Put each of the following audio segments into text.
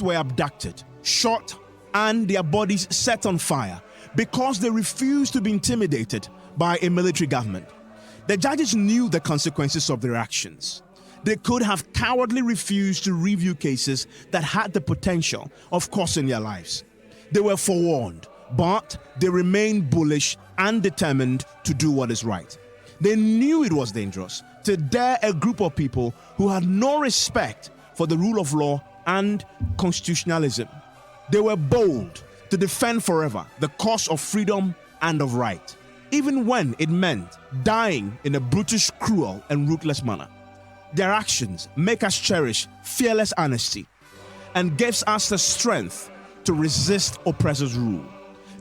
were abducted, shot, and their bodies set on fire because they refused to be intimidated by a military government. The judges knew the consequences of their actions. They could have cowardly refused to review cases that had the potential of costing their lives. They were forewarned, but they remained bullish and determined to do what is right. They knew it was dangerous to dare a group of people who had no respect for the rule of law and constitutionalism. They were bold to defend forever the cause of freedom and of right, even when it meant dying in a brutish, cruel, and ruthless manner. Their actions make us cherish fearless honesty and gives us the strength to resist oppressors' rule.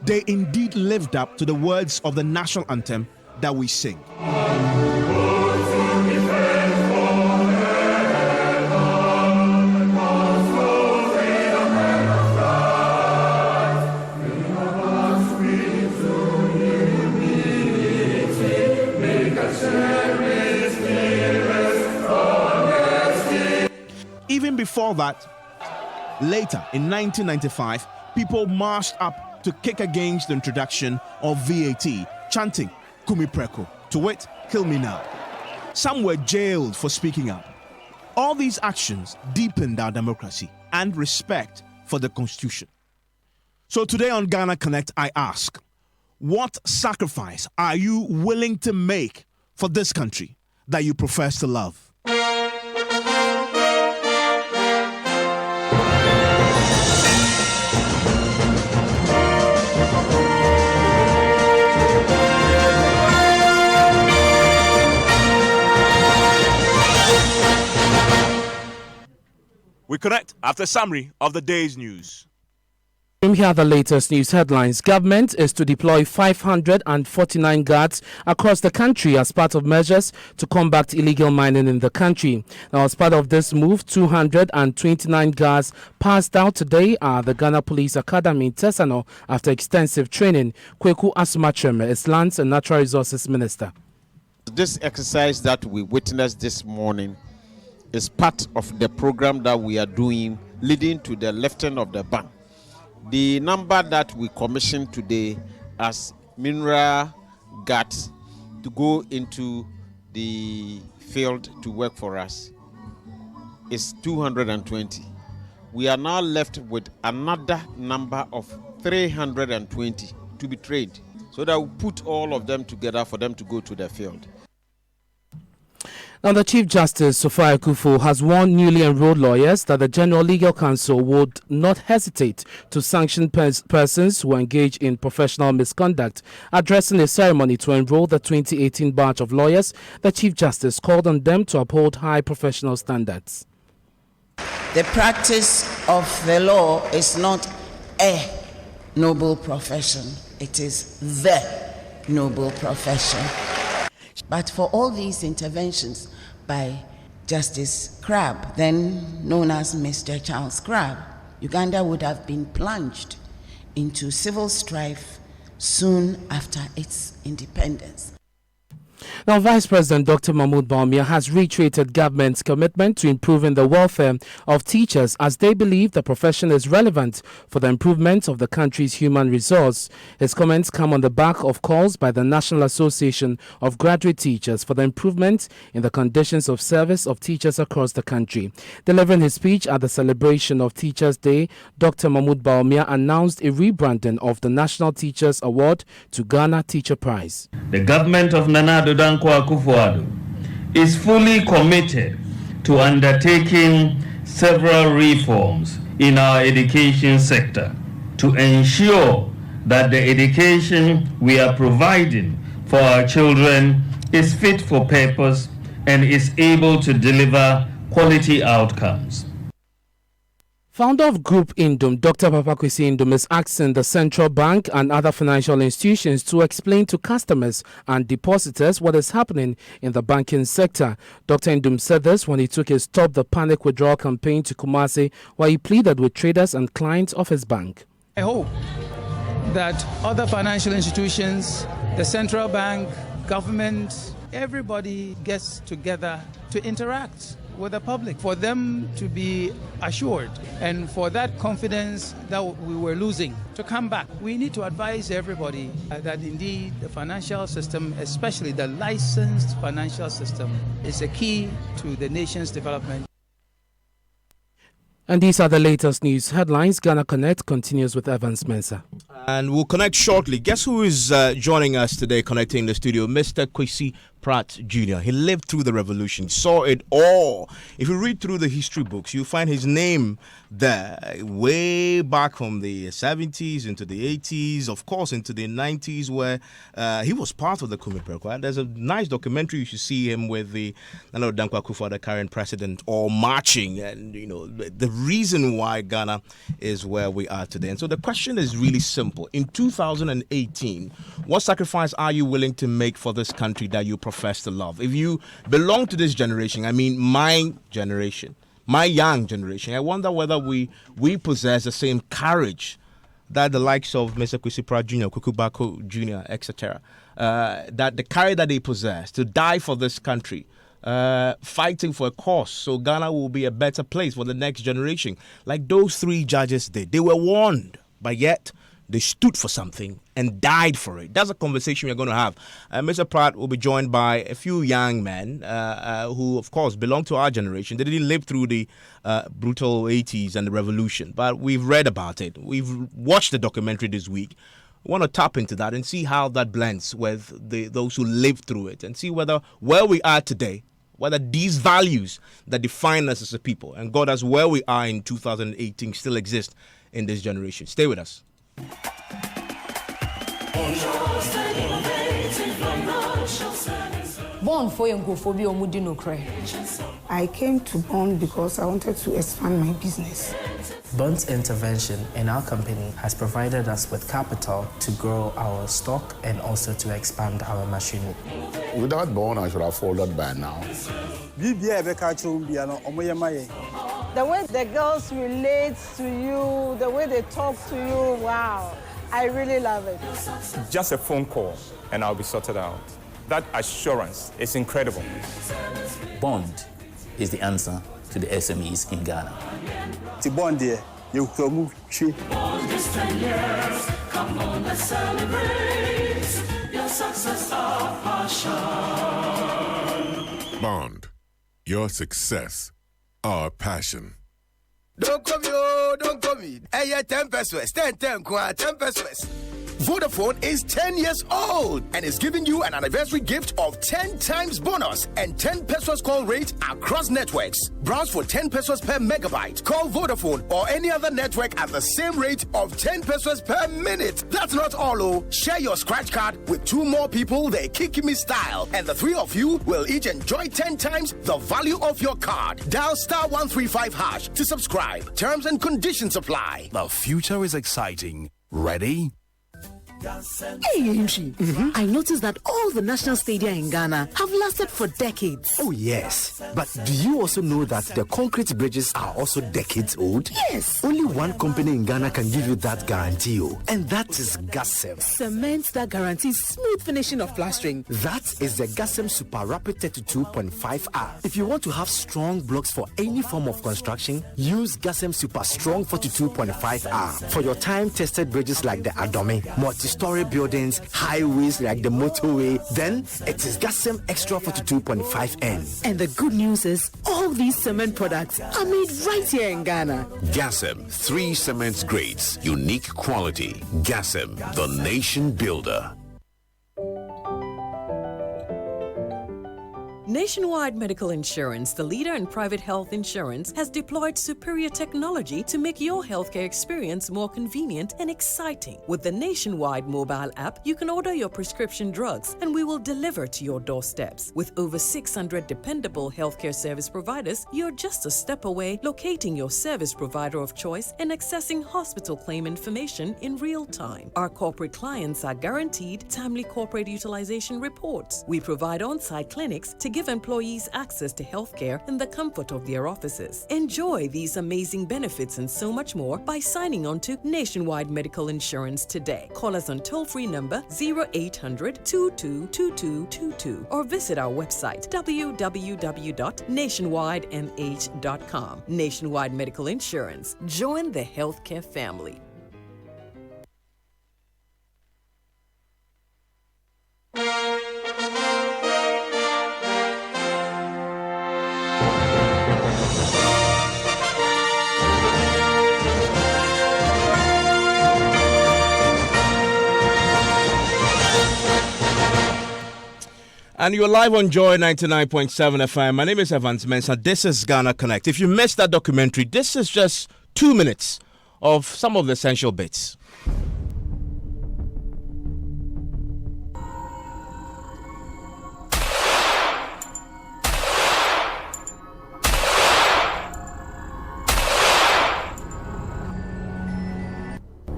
They indeed lived up to the words of the national anthem that we sing. Even before that, later in 1995, people marched up to kick against the introduction of VAT, chanting Kumi Preko, to wit, kill me now. Some were jailed for speaking up. All these actions deepened our democracy and respect for the Constitution. So today on Ghana Connect, I ask, what sacrifice are you willing to make for this country that you profess to love? We connect after a summary of the day's news. Here are the latest news headlines. Government is to deploy 549 guards across the country as part of measures to combat illegal mining in the country. Now, as part of this move, 229 guards passed out today at the Ghana Police Academy in Tesano after extensive training. Kweku Asumachem is Lands and Natural Resources Minister. This exercise that we witnessed this morning is part of the program that we are doing leading to the lifting of the ban. The number that we commissioned today as mineral guards to go into the field to work for us is 220. We are now left with another number of 320 to be trained, so that we put all of them together for them to go to the field. Now, the Chief Justice, Sophia Akufo, has warned newly enrolled lawyers that the General Legal Council would not hesitate to sanction persons who engage in professional misconduct. Addressing a ceremony to enroll the 2018 batch of lawyers, the Chief Justice called on them to uphold high professional standards. The practice of the law is not a noble profession, it is the noble profession. But for all these interventions by Justice Crabb, then known as Mr. Charles Crabb, Uganda would have been plunged into civil strife soon after its independence. Now, Vice President Dr. Mahmoud Bawumia has reiterated government's commitment to improving the welfare of teachers as they believe the profession is relevant for the improvement of the country's human resource. His comments come on the back of calls by the National Association of Graduate Teachers for the improvement in the conditions of service of teachers across the country. Delivering his speech at the celebration of Teachers' Day, Dr. Mahmoud Bawumia announced a rebranding of the National Teachers Award to Ghana Teacher Prize. The government of Nana Addo Dankwa Akufo-Addo is fully committed to undertaking several reforms in our education sector to ensure that the education we are providing for our children is fit for purpose and is able to deliver quality outcomes. Founder of Group Indom, Dr. Papakwesi Indom, is asking the central bank and other financial institutions to explain to customers and depositors what is happening in the banking sector. Dr. Indom said this when he took a Stop the Panic Withdrawal campaign to Kumasi, where he pleaded with traders and clients of his bank. I hope that other financial institutions, the central bank, government, everybody gets together to interact with the public, for them to be assured, and for that confidence that we were losing to come back. We need to advise everybody that indeed the financial system, especially the licensed financial system, is a key to the nation's development. And these are the latest news headlines. Ghana Connect continues with Evans Mensah. And we'll connect shortly. Guess who is joining us today, connecting the studio? Mr. Kwesi Pratt Jr. He lived through the revolution, saw it all. If you read through the history books, you find his name there way back from the 70s into the 80s, of course, into the 90s, where he was part of the Kumi Perekwa. There's a nice documentary you should see him with the Nana Dankwa Akufo, the current president, all marching. And, you know, the reason why Ghana is where we are today. And so the question is really simple. In 2018, what sacrifice are you willing to make for this country that you profess to love? If you belong to this generation, I mean my generation, my young generation, I wonder whether we possess the same courage that the likes of Mr. Kwesi Pratt Jr., Kuku Bako Jr., etc., that the courage that they possess to die for this country, fighting for a cause so Ghana will be a better place for the next generation, like those three judges did. They were warned, but yet they stood for something and died for it. That's a conversation we're going to have. Mr. Pratt will be joined by a few young men who, of course, belong to our generation. They didn't live through the brutal 80s and the revolution, but we've read about it. We've watched the documentary this week. We want to tap into that and see how that blends with those who lived through it and see whether where we are today, whether these values that define us as a people and got us where we are in 2018 still exist in this generation. Stay with us. Born for Yankophobia Mudinokre. I came to Bond because I wanted to expand my business. Bond's intervention in our company has provided us with capital to grow our stock and also to expand our machinery. Without Bond, I should have folded by now. The way the girls relate to you, the way they talk to you, wow, I really love it. Just a phone call and I'll be sorted out. That assurance is incredible. Bond is the answer to the SMEs in Ghana. The Bond there, you can move. Bond is 10 years. Come on, let's celebrate your success, our passion. Bond, your success, our passion. Don't come me. Hey, 10 pesos, 10 pesos. Vodafone is 10 years old and is giving you an anniversary gift of 10 times bonus and 10 pesos call rate across networks. Browse for 10 pesos per megabyte. Call Vodafone or any other network at the same rate of 10 pesos per minute. That's not all, oh. Share your scratch card with 2 more people the Kikimi style, and the 3 of you will each enjoy 10 times the value of your card. Dial *135# to subscribe. Terms and conditions apply. The future is exciting. Ready? Hey, Yimshi. I noticed that all the national stadia in Ghana have lasted for decades. Oh, yes. But do you also know that the concrete bridges are also decades old? Yes. Only one company in Ghana can give you that guarantee, and that is Gasem. Cement that guarantees smooth finishing of plastering. That is the Gasem Super Rapid 32.5R. If you want to have strong blocks for any form of construction, use Gasem Super Strong 42.5R. For your time-tested bridges like the Adome, multi-story buildings, highways like the motorway, then it is Gasem Extra 42.5N. And the good news is, all these cement products are made right here in Ghana. Gasem, 3 cement grades, unique quality. Gasem, the nation builder. Nationwide Medical Insurance, the leader in private health insurance, has deployed superior technology to make your healthcare experience more convenient and exciting. With the Nationwide mobile app, you can order your prescription drugs and we will deliver to your doorsteps. With over 600 dependable healthcare service providers, you're just a step away locating your service provider of choice and accessing hospital claim information in real time. Our corporate clients are guaranteed timely corporate utilization reports. We provide on-site clinics to give give employees access to healthcare in the comfort of their offices. Enjoy these amazing benefits and so much more by signing on to Nationwide Medical Insurance today. Call us on toll-free number 0800 222222 or visit our website www.nationwidemh.com. Nationwide Medical Insurance. Join the healthcare family. And you're live on Joy 99.7 FM. My name is Evans Mensah. This is Ghana Connect. If you missed that documentary, this is just 2 minutes of some of the essential bits.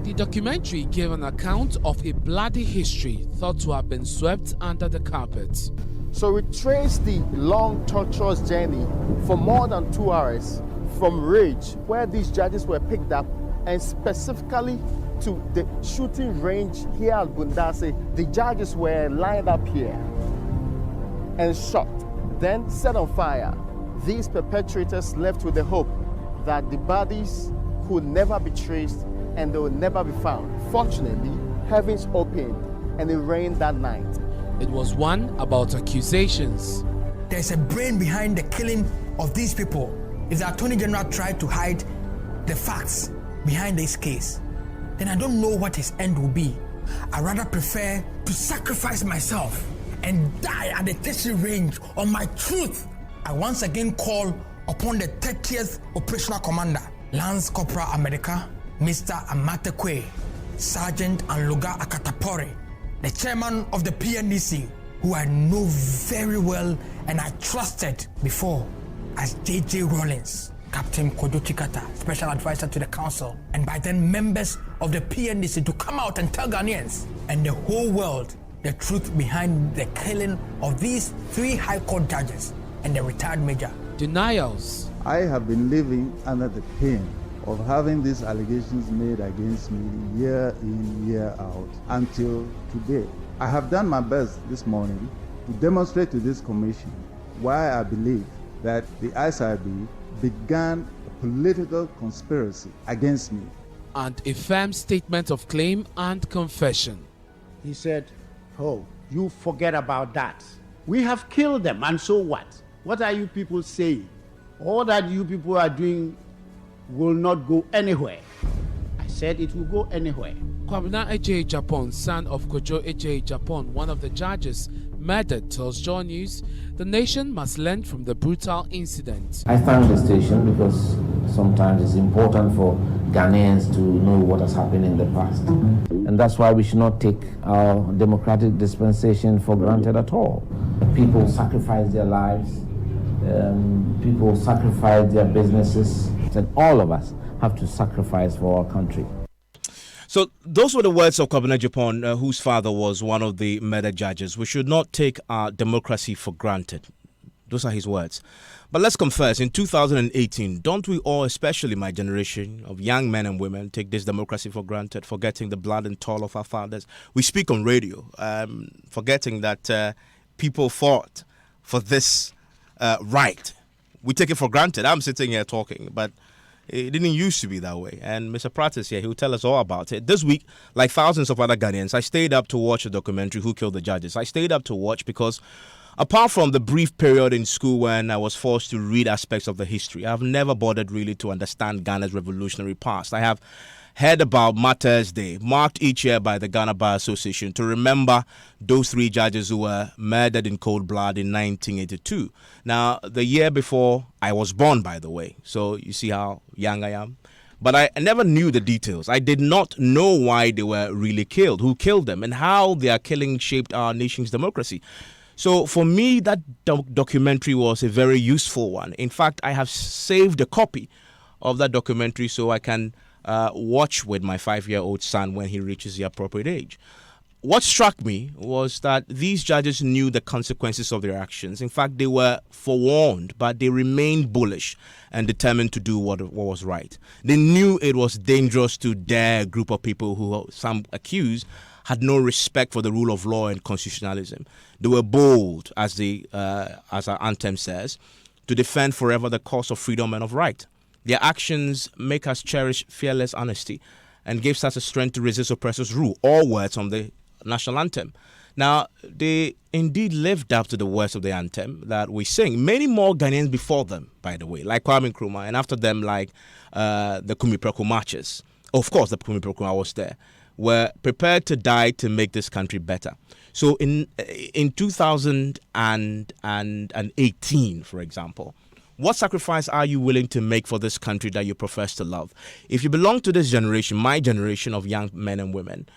The documentary gave an account of a bloody history thought to have been swept under the carpet. So we traced the long, tortuous journey for more than 2 hours from Rage, where these judges were picked up, and specifically to the shooting range here at Bundase. The judges were lined up here and shot, then set on fire. These perpetrators left with the hope that the bodies could never be traced and they will never be found. Fortunately, heavens opened and it rained that night. It was one about accusations. There's a brain behind the killing of these people. If the Attorney General tried to hide the facts behind this case, then I don't know what his end will be. I rather prefer to sacrifice myself and die at the tertiary range on my truth. I once again call upon the 30th Operational Commander, Lance Corporal America, Mr. Amatekwe, Sergeant Anluga Akatapore, the chairman of the PNDC, who I know very well and I trusted before as J.J. Rawlings, Captain Kojo Chikata, special advisor to the council, and by then members of the PNDC to come out and tell Ghanaians and the whole world the truth behind the killing of these 3 High Court judges and the retired major. Denials. I have been living under the pain of having these allegations made against me year in, year out until today. I have done my best this morning to demonstrate to this commission why I believe that the ICIB began a political conspiracy against me. And a firm statement of claim and confession. He said, "Oh, you forget about that. We have killed them, and so what? What are you people saying? All that you people are doing will not go anywhere." I said it will go anywhere. Kwabena Eje Japan, son of Kojo Eje Japan, one of the judges murdered, tells Joy News the nation must learn from the brutal incident. I thank the station because sometimes it's important for Ghanaians to know what has happened in the past. And that's why we should not take our democratic dispensation for granted at all. People sacrifice their lives, people sacrifice their businesses, and all of us have to sacrifice for our country. So those were the words of Kwabena Japan, whose father was one of the murder judges. We should not take our democracy for granted. Those are his words. But let's confess, in 2018, don't we all, especially my generation of young men and women, take this democracy for granted, forgetting the blood and toil of our fathers? We speak on radio, forgetting that people fought for this right. We take it for granted. I'm sitting here talking, but it didn't used to be that way. And Mr. Pratt is here. He'll tell us all about it. This week, like thousands of other Ghanaians, I stayed up to watch a documentary, Who Killed the Judges. I stayed up to watch because apart from the brief period in school when I was forced to read aspects of the history, I've never bothered really to understand Ghana's revolutionary past. I have heard about Martyrs' Day, marked each year by the Ghana Bar Association to remember those 3 judges who were murdered in cold blood in 1982. Now, the year before I was born, by the way, so you see how young I am. But I never knew the details. I did not know why they were really killed, who killed them, and how their killing shaped our nation's democracy. So for me, that documentary was a very useful one. In fact, I have saved a copy of that documentary so I can watch with my 5-year-old son when he reaches the appropriate age. what struck me was that these judges knew the consequences of their actions. In fact, they were forewarned, but they remained bullish and determined to do what was right. They knew it was dangerous to dare a group of people who some accused had no respect for the rule of law and constitutionalism. They were bold, as our anthem says, to defend forever the cause of freedom and of right. Their actions make us cherish fearless honesty and gives us the strength to resist oppressors' rule. All words from the national anthem. Now, they indeed lived up to the words of the anthem that we sing. Many more Ghanaians before them, by the way, like Kwame Nkrumah, and after them, like the Kumi Preko marches. Of course, the Kumi Preko, I was there, were prepared to die to make this country better. So in 2018, for example, what sacrifice are you willing to make for this country that you profess to love? If you belong to this generation, my generation of young men and women,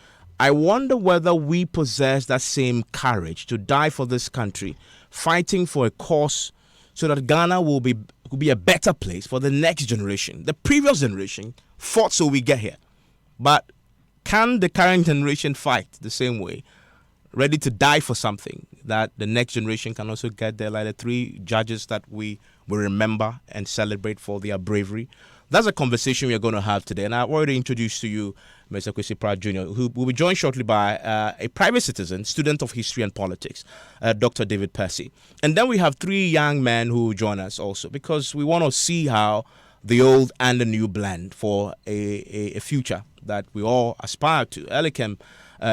I wonder whether we possess that same courage to die for this country, fighting for a cause so that Ghana will be a better place for the next generation. The previous generation fought so we get here. But can the current generation fight the same way, ready to die for something that the next generation can also get there, like the 3 judges that we will remember and celebrate for their bravery? That's a conversation we are going to have today. And I've already introduced to you Mr. Kwesi Pratt Jr., who will be joined shortly by a private citizen, student of history and politics, Dr. David Percy. And then we have 3 young men who will join us also, because we want to see how the old and the new blend for a future that we all aspire to. Elikem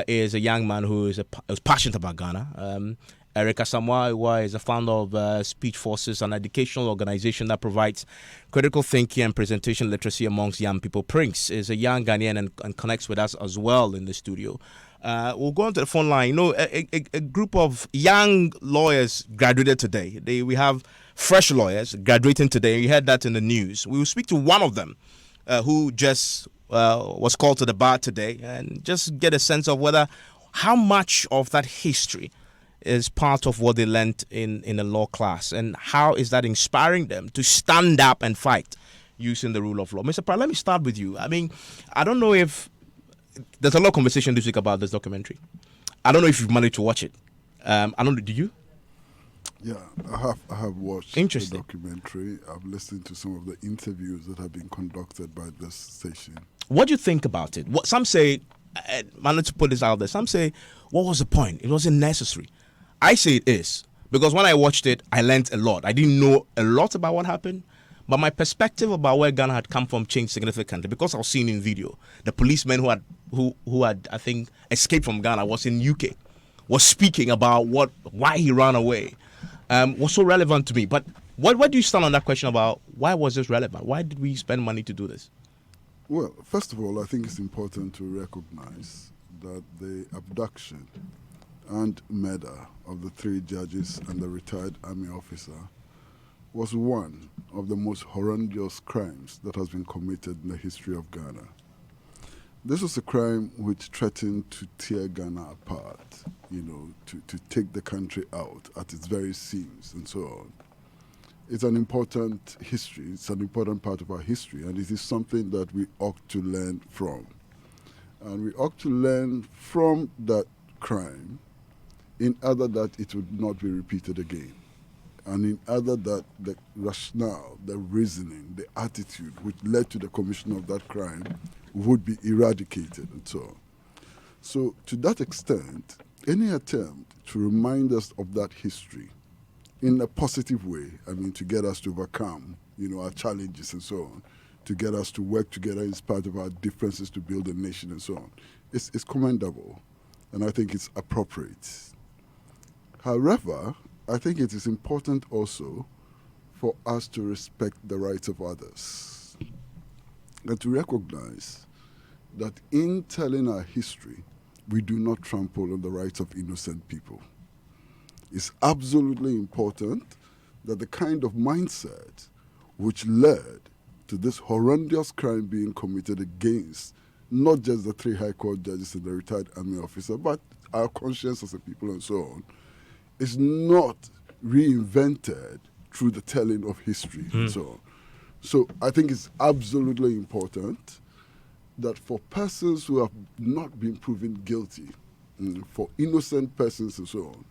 is a young man who is passionate about Ghana. Eric Asamoah is the founder of Speech Forces, an educational organization that provides critical thinking and presentation literacy amongst young people. Prince is a young Ghanaian and connects with us as well in the studio. We'll go on to the phone line. You know, a group of young lawyers graduated today. We have fresh lawyers graduating today. You heard that in the news. We will speak to one of them who just was called to the bar today and just get a sense of how much of that history is part of what they learned in a law class, and how is that inspiring them to stand up and fight using the rule of law. Mr. Pratt, let me start with you. I mean, I don't know if there's a lot of conversation this week about this documentary. I don't know if you've managed to watch it. I don't know, did you? Yeah, I have watched the documentary. I've listened to some of the interviews that have been conducted by this station. What do you think about it? Some say, managed to put this out there, some say, what was the point? It wasn't necessary. I say it is, because when I watched it, I learned a lot. I didn't know a lot about what happened, but my perspective about where Ghana had come from changed significantly, because I was seeing in video the policeman who had I think escaped from Ghana, was in UK, was speaking about why he ran away, was so relevant to me. But what do you stand on that question about why was this relevant? Why did we spend money to do this? Well, first of all, I think it's important to recognize that the abduction and murder of the 3 judges and the retired army officer was one of the most horrendous crimes that has been committed in the history of Ghana. This was a crime which threatened to tear Ghana apart, to take the country out at its very seams and so on. It's an important history, it's an important part of our history, and it is something that we ought to learn from. And we ought to learn from that crime in order that it would not be repeated again. And in order that the rationale, the reasoning, the attitude which led to the commission of that crime would be eradicated and so on. So to that extent, any attempt to remind us of that history in a positive way, to get us to overcome, our challenges and so on, to get us to work together in spite of our differences to build a nation and so on, it's commendable, and I think it's appropriate. However, I think it is important also for us to respect the rights of others and to recognize that in telling our history, we do not trample on the rights of innocent people. It's absolutely important that the kind of mindset which led to this horrendous crime being committed against not just the 3 High Court judges and the retired army officer, but our conscience as a people and so on, is not reinvented through the telling of history and so on. So I think it's absolutely important that for persons who have not been proven guilty for innocent persons and so on,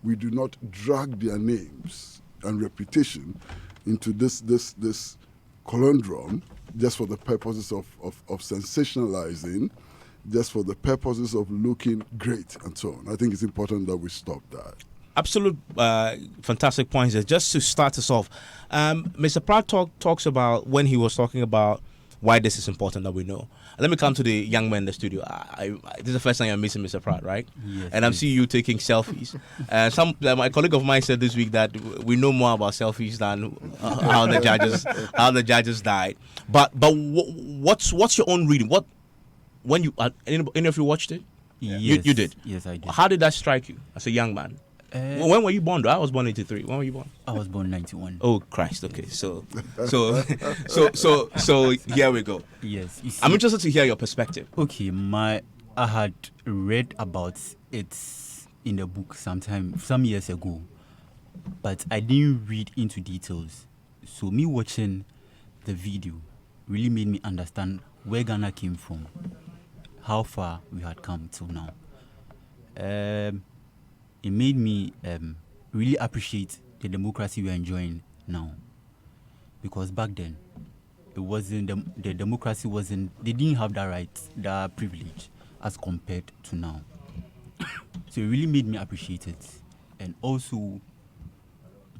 we do not drag their names and reputation into this conundrum just for the purposes of sensationalizing, just for the purposes of looking great and so on. I think it's important that we stop that. Absolute fantastic points there. Just to start us off, Mr. Pratt talks about when he was talking about why this is important that we know. Let me come to the young man in the studio. This is the first time I'm meeting Mr. Pratt, right? Yes. And I'm seeing you taking selfies. My colleague of mine said this week that we know more about selfies than how the judges died. But what's your own reading? When you any of you watched it? Yes. You did. Yes, I did. How did that strike you as a young man? When were you born? Though I was born in 83. When were you born? I was born 91. Oh Christ! Okay, so here we go. Yes, you see, I'm interested to hear your perspective. Okay, I had read about it in the book some years ago, but I didn't read into details. So me watching the video really made me understand where Ghana came from, how far we had come till now. It made me really appreciate the democracy we're enjoying now. Because back then, it wasn't the democracy wasn't, they didn't have that right, that privilege as compared to now. So it really made me appreciate it. And also,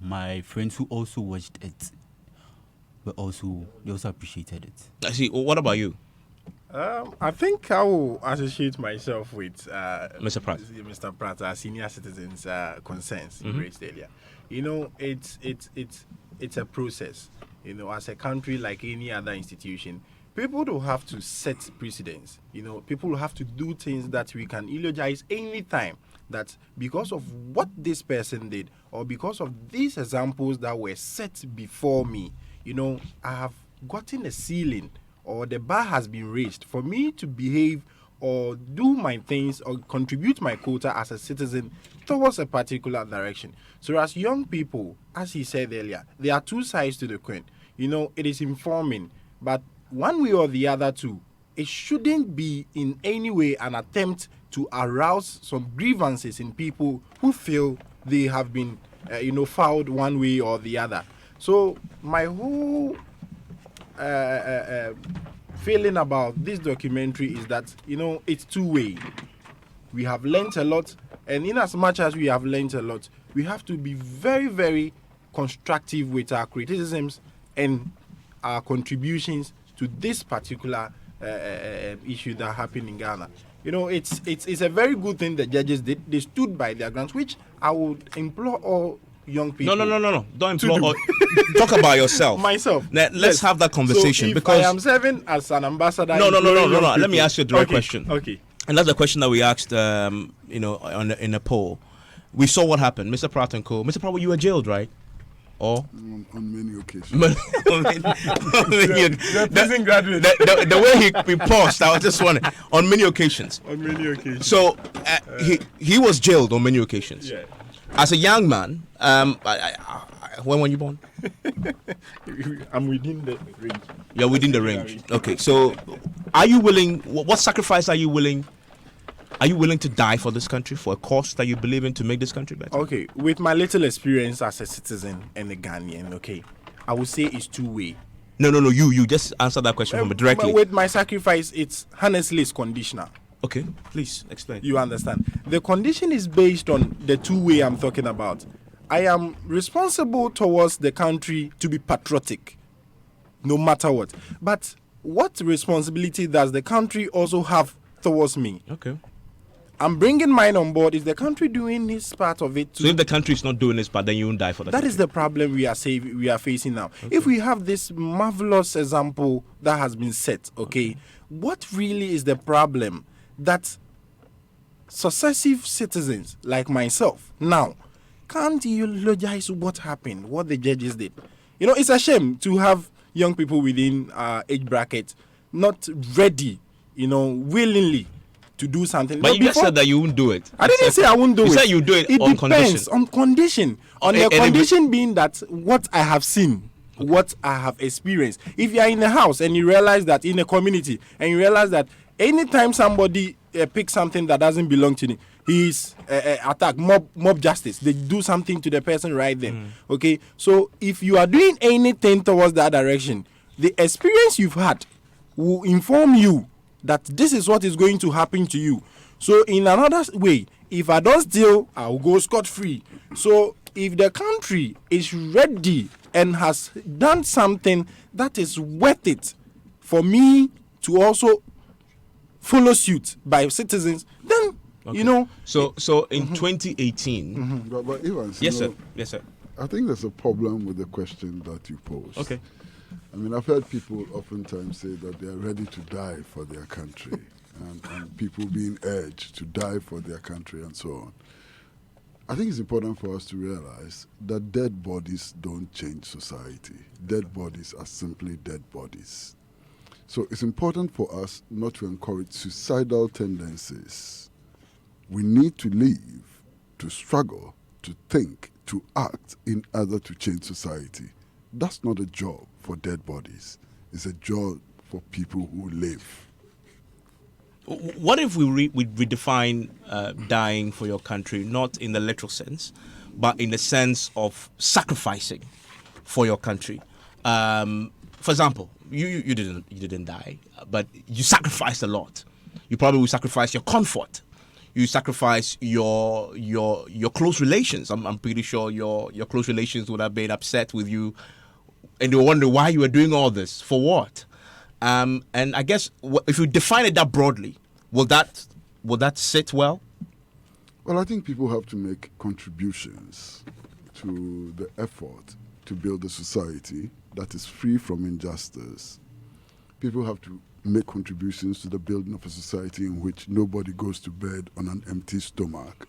my friends who also watched it, they also appreciated it. I see. What about you? I think I will associate myself with Mr. Pratt. Mr. Pratt, our senior citizens' concerns raised earlier. You know, it's a process. You know, as a country like any other institution, people will have to set precedents. You know, people will have to do things that we can eulogize any time. That because of what this person did, or because of these examples that were set before me, you know, I have gotten a ceiling, or the bar has been raised for me to behave or do my things or contribute my quota as a citizen towards a particular direction. So as young people, as he said earlier, there are two sides to the coin. You know, it is informing, but one way or the other too, it shouldn't be in any way an attempt to arouse some grievances in people who feel they have been, fouled one way or the other. So my whole feeling about this documentary is that, you know, it's two-way. We have learnt a lot, and in as much as we have learnt a lot, we have to be very, very constructive with our criticisms and our contributions to this particular issue that happened in Ghana. You know, it's a very good thing the judges did. They stood by their grounds, which I would implore all young people. No. Don't implore. Talk about yourself. Myself. Let's have that conversation. So if because I am serving as an ambassador. No. Let me ask you a direct question. Okay. And that's the question that we asked. In a poll, we saw what happened. Mr. Pratt and Co. Mr. Pratt, you were jailed, right? Or on many occasions. The way he paused, I was just wondering. On many occasions. On many occasions. So he was jailed on many occasions. Yeah. As a young man, when were you born? I'm within the range. You're within the range. Okay, so are you willing? What sacrifice are you willing? Are you willing to die for this country, for a cause that you believe in to make this country better? Okay, with my little experience as a citizen and a Ghanaian, okay, I would say it's two-way. No. You just answer that question from me directly. With my sacrifice, it's conditional. Okay, please explain. You understand? The condition is based on the two-way I'm talking about. I am responsible towards the country to be patriotic, no matter what. But what responsibility does the country also have towards me? Okay. I'm bringing mine on board. Is the country doing its part of it too? So if the country is not doing its part, then you won't die for that. That is the problem we are facing now. Okay. If we have this marvelous example that has been set, okay, what really is the problem that successive citizens like myself now can't eulogize what happened, what the judges did? You know, it's a shame to have young people within our age bracket not ready, willingly to do something. But you just said that you won't do it. I didn't say I won't do it. You said you do it on condition. On condition. On the condition being that what I have seen, what I have experienced. If you are in a house and you realize that in a community and you realize that anytime somebody picks something that doesn't belong to them, he's attack mob justice. They do something to the person right then. Okay, so if you are doing anything towards that direction, the experience you've had will inform you that this is what is going to happen to you. So in another way, if I don't steal, I will go scot-free. So if the country is ready and has done something that is worth it for me to also follow suit by citizens, then you know. So in 2018, but Evans, yes sir. I think there's a problem with the question that you posed. Okay. I mean, I've heard people oftentimes say that they are ready to die for their country, and people being urged to die for their country and so on. I think it's important for us to realize that dead bodies don't change society. Dead bodies are simply dead bodies. So it's important for us not to encourage suicidal tendencies. We need to live, to struggle, to think, to act in order to change society. That's not a job for dead bodies. It's a job for people who live. What if we redefine dying for your country, not in the literal sense, but in the sense of sacrificing for your country? For example, you didn't die, but you sacrificed a lot. You probably will sacrifice your comfort. You sacrifice your close relations. I'm pretty sure your close relations would have been upset with you, and they wonder why you were doing all this for what. And I guess if you define it that broadly, will that sit well? Well, I think people have to make contributions to the effort to build a society that is free from injustice. People have to make contributions to the building of a society in which nobody goes to bed on an empty stomach.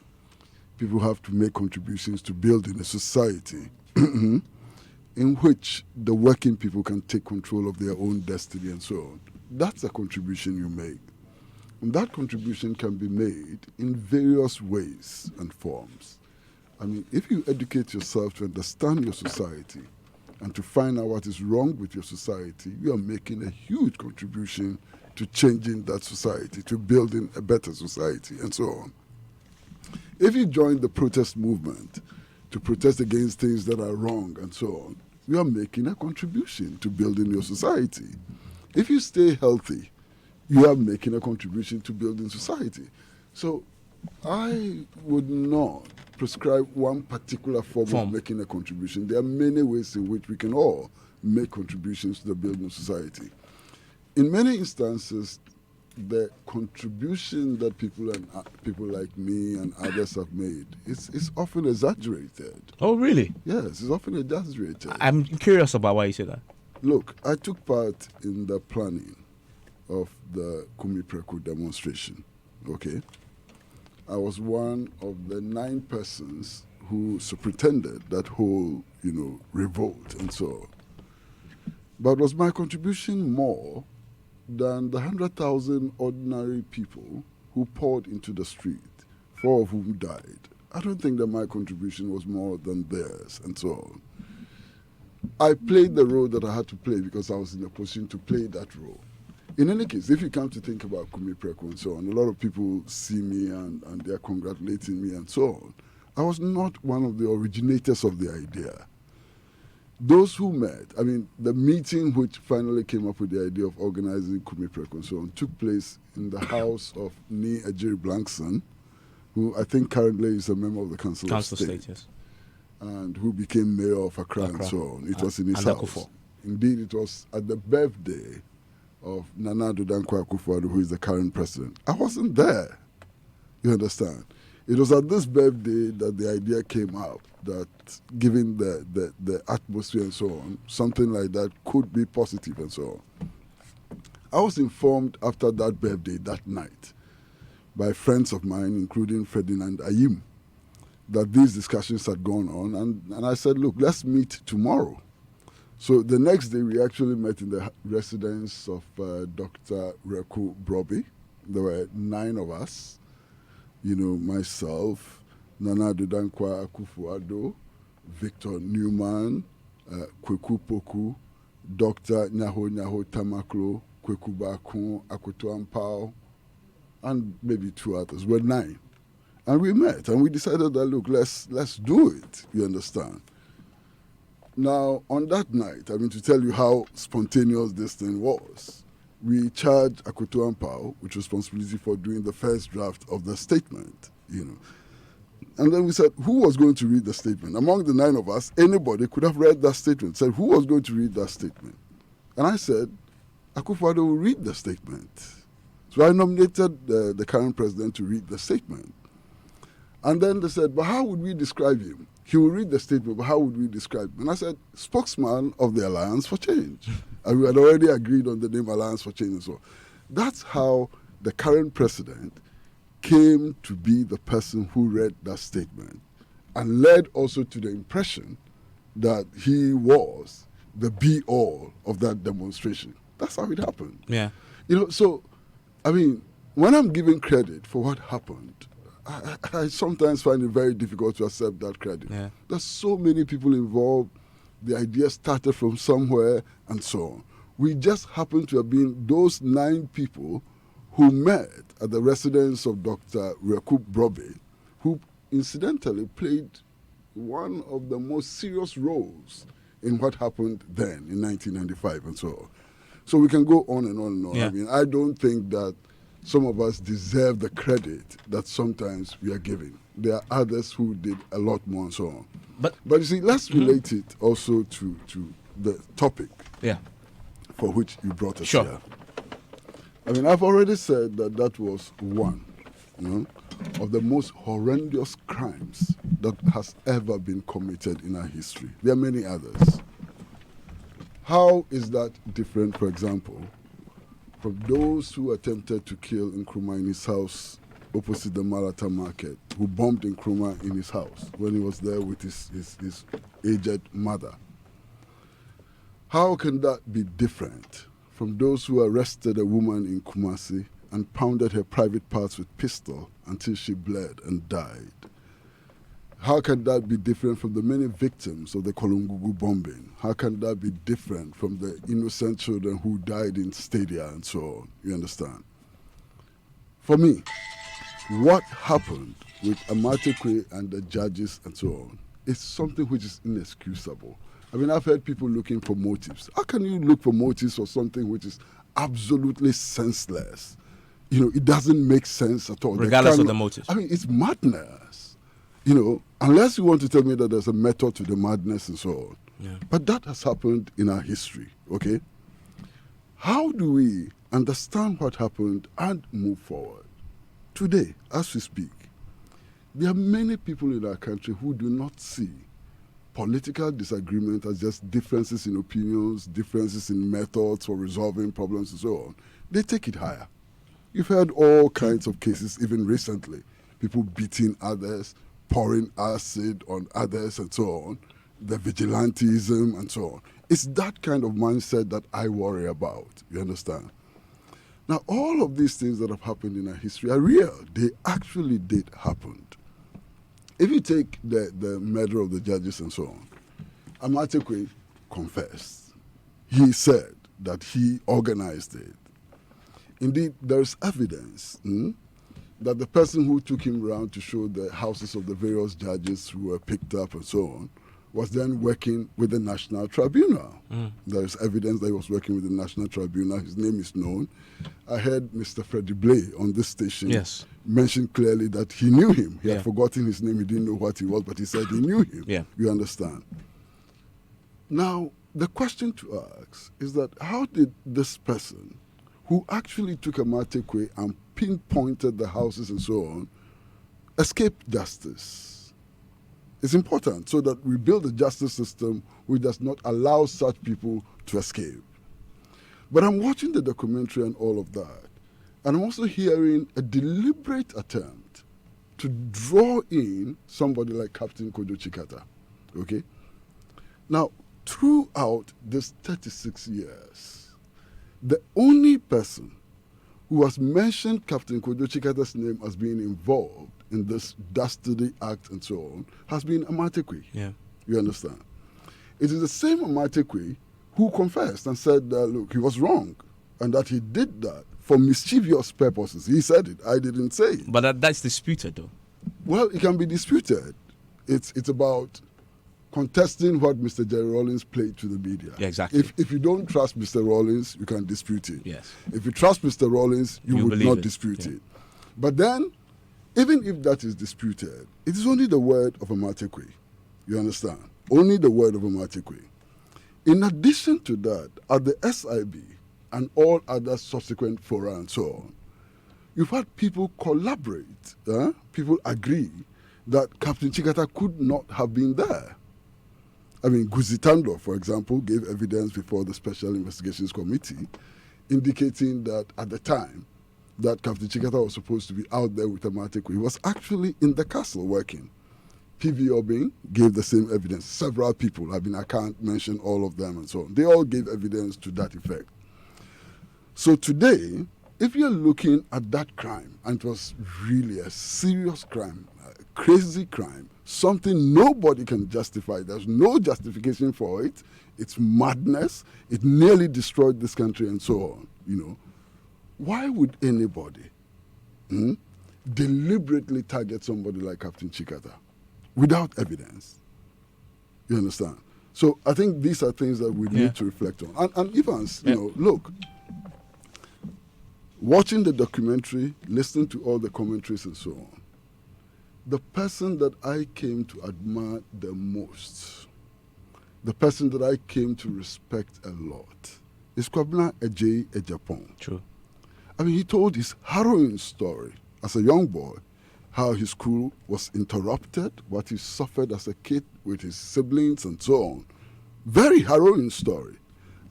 People have to make contributions to building a society in which the working people can take control of their own destiny and so on. That's a contribution you make. And that contribution can be made in various ways and forms. I mean, if you educate yourself to understand your society and to find out what is wrong with your society, you are making a huge contribution to changing that society, to building a better society, and so on. If you join the protest movement to protest against things that are wrong and so on, you are making a contribution to building your society. If you stay healthy, you are making a contribution to building society. So I would not prescribe one particular form of making a contribution. There are many ways in which we can all make contributions to the building of society. In many instances, the contribution that people like me and others have made is often exaggerated. Oh, really? Yes, it's often exaggerated. I'm curious about why you say that. Look, I took part in the planning of the Kumi Preku demonstration, okay? I was one of the 9 persons who superintended that whole, revolt and so on. But was my contribution more than the 100,000 ordinary people who poured into the street, 4 of whom died? I don't think that my contribution was more than theirs and so on. I played the role that I had to play because I was in a position to play that role. In any case, if you come to think about Kumi Preku and so on, a lot of people see me and they're congratulating me and so on. I was not one of the originators of the idea. Those who met, I mean, the meeting which finally came up with the idea of organizing Kumi Preku and so on took place in the house of Ni Ajiri Blankson, who I think currently is a member of the Council of State, yes. And who became mayor of Accra and so on. It was in his house. Indeed, it was at the birthday of Nana Addo Dankwa Akufo-Addo, who is the current president. I wasn't there. You understand? It was at this birthday that the idea came up that, given the atmosphere and so on, something like that could be positive and so on. I was informed after that birthday that night by friends of mine, including Ferdinand Ayim, that these discussions had gone on, and I said, look, let's meet tomorrow. So the next day, we actually met in the residence of Dr. Reku Broby. There were 9 of us, myself, Nana Addo Dankwa Akufo-Addo, Victor Newman, Kweku Poku, Dr. Nyaho Tamaklo, Kweku Baku, Akoto Ampao, and maybe 2 others. We're 9. And we met and we decided that, look, let's do it, you understand. Now, on that night, to tell you how spontaneous this thing was, we charged Akoto Ampao with responsibility for doing the first draft of the statement, And then we said, who was going to read the statement? Among the 9 of us, anybody could have read that statement. Said, who was going to read that statement? And I said, Akufo-Addo will read the statement. So I nominated the current president to read the statement. And then they said, but how would we describe him? He will read the statement, but how would we describe him? And I said, spokesman of the Alliance for Change. And we had already agreed on the name Alliance for Change and so on. That's how the current president came to be the person who read that statement and led also to the impression that he was the be-all of that demonstration. That's how it happened. Yeah. So, when I'm giving credit for what happened, I sometimes find it very difficult to accept that credit. Yeah. There's so many people involved. The idea started from somewhere and so on. We just happen to have been those 9 people who met at the residence of Dr. Rekub Brobe, who incidentally played one of the most serious roles in what happened then in 1995 and so on. So we can go on and on and on. Yeah. I don't think that some of us deserve the credit that sometimes we are giving. There are others who did a lot more and so on. But you see, let's relate it also to the topic for which you brought us here. I've already said that was one of the most horrendous crimes that has ever been committed in our history. There are many others. How is that different, for example, from those who attempted to kill Nkrumah in his house opposite the Malata market, who bombed Nkrumah in his house when he was there with his aged mother? How can that be different from those who arrested a woman in Kumasi and pounded her private parts with pistol until she bled and died? How can that be different from the many victims of the Kolungugu bombing? How can that be different from the innocent children who died in stadia and so on? You understand? For me, what happened with Amatekwe and the judges and so on is something which is inexcusable. I've heard people looking for motives. How can you look for motives for something which is absolutely senseless? It doesn't make sense at all. Regardless of the motives. It's madness. Unless you want to tell me that there's a method to the madness and so on. Yeah. But that has happened in our history, okay? How do we understand what happened and move forward? Today, as we speak, there are many people in our country who do not see political disagreement as just differences in opinions, differences in methods for resolving problems and so on. They take it higher. You've heard all kinds of cases, even recently. People beating others, pouring acid on others and so on, the vigilantism and so on. It's that kind of mindset that I worry about, you understand? Now, all of these things that have happened in our history are real. They actually did happen. If you take the murder of the judges and so on, Amatekwe confessed. He said that he organized it. Indeed, there is evidence that the person who took him around to show the houses of the various judges who were picked up and so on was then working with the National Tribunal. There is evidence that he was working with the National Tribunal. His name is known. I heard Mr. Freddie Blay on this station mention clearly that he knew him. He had forgotten his name. He didn't know what he was, but he said he knew him. You understand? Now, the question to ask is that how did this person who actually took Amatekwe and pinpointed the houses and so on escape justice? It's important so that we build a justice system which does not allow such people to escape. But I'm watching the documentary and all of that, and I'm also hearing a deliberate attempt to draw in somebody like Captain Kojo Chikata, okay? Now, throughout this 36 years, the only person who has mentioned Captain Kojo Chikata's name as being involved in this dastardly act and so on has been Amatekwe. You understand? It is the same Amatekwe who confessed and said, look, he was wrong. and that he did that for mischievous purposes. He said it. I didn't say it. But that's disputed, though. Well, it can be disputed. It's about contesting what Mr. Jerry Rawlings played to the media. Yeah, exactly. If you don't trust Mr. Rawlings, you can dispute it. Yes. If you trust Mr. Rawlings, you would not it. dispute it. But then, even if that is disputed, it is only the word of a Matekwe. You understand? Only the word of a Matekwe. In addition to that, at the SIB and all other subsequent fora and so on, you've had people collaborate, people agree that Captain Chikata could not have been there. I mean, Guzitando, for example, gave evidence before the Special Investigations Committee indicating that at the time that Captain Chikata was supposed to be out there with Amateku, he was actually in the castle working. P.V. Obing gave the same evidence. Several people, I can't mention all of them and so on. They all gave evidence to that effect. So today, if you're looking at that crime, and it was really a serious crime, a crazy crime, something nobody can justify, there's no justification for it, it's madness, it nearly destroyed this country and so on, why would anybody deliberately target somebody like Captain Chikata without evidence? You understand? So I think these are things that we need to reflect on. And Evans, look, watching the documentary, listening to all the commentaries and so on, the person that I came to admire the most, the person that I came to respect a lot, is Kwabena Ejei Ejapong. True. I mean, he told his harrowing story as a young boy, how his school was interrupted, what he suffered as a kid with his siblings and so on. Very harrowing story.